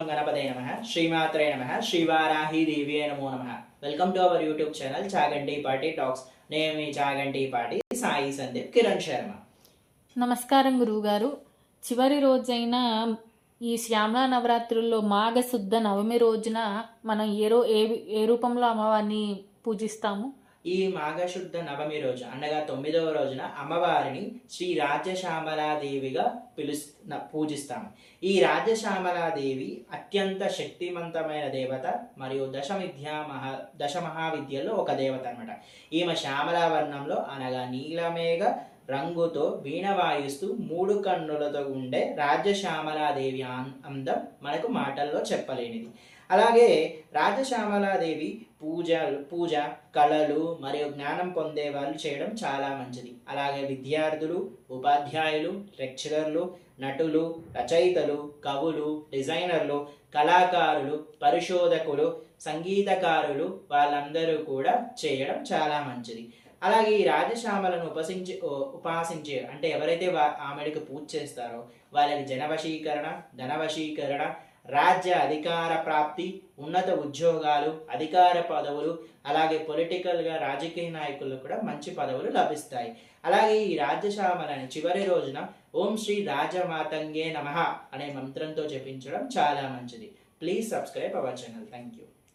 గణపతయ నమః శ్రీమాత్రే నమః శ్రీవారాహి దేవ్యే నమో నమః. Welcome to our YouTube channel Chaganti పాటి టాక్స్. నేను మీ చాగంటి పాటి సాయి సందీప్ కిరణ్ శర్మ. నమస్కారం గురువుగారు. చివరి రోజైన ఈ శ్యామలా నవరాత్రుల్లో మాఘశుద్ధ నవమి రోజున మనం ఏ రూపంలో అమ్మవారిని పూజిస్తాము? ఈ మాఘశుద్ధ నవమి రోజు అనగా 9వ రోజున అమ్మవారిని శ్రీ రాజ్యశ్యామలాదేవిగా పూజిస్తాము. ఈ రాజ్యశ్యామలాదేవి అత్యంత శక్తివంతమైన దేవత మరియు దశ మహావిద్యల్లో ఒక దేవత అనమాట. ఈమె శ్యామలా వర్ణంలో అనగా నీలమేఘ రంగుతో వీణ వాయిస్తూ 3 కన్నులతో ఉండే రాజ్యశ్యామలాదేవి అందం మనకు మాటల్లో చెప్పలేనిది. అలాగే రాజశ్యామలాదేవి పూజ కళలు మరియు జ్ఞానం పొందే వాళ్ళు చేయడం చాలా మంచిది. అలాగే విద్యార్థులు, ఉపాధ్యాయులు, లెక్చరర్లు, నటులు, రచయితలు, కవులు, డిజైనర్లు, కళాకారులు, పరిశోధకులు, సంగీతకారులు వాళ్ళందరూ కూడా చేయడం చాలా మంచిది. అలాగే ఈ రాజశ్యామలను ఉపాసించే అంటే ఎవరైతే ఆమెడికి పూజ చేస్తారో వాళ్ళకి జనవశీకరణ, ధనవశీకరణ, రాజ్య అధికార ప్రాప్తి, ఉన్నత ఉద్యోగాలు, అధికార పదవులు, అలాగే పొలిటికల్గా రాజకీయ నాయకులకు కూడా మంచి పదవులు లభిస్తాయి. అలాగే ఈ రాజ్యశ్యామలని చివరి రోజున ఓం శ్రీ రాజమాతంగే నమః అనే మంత్రంతో జపించడం చాలా మంచిది. Please subscribe our channel. Thank you.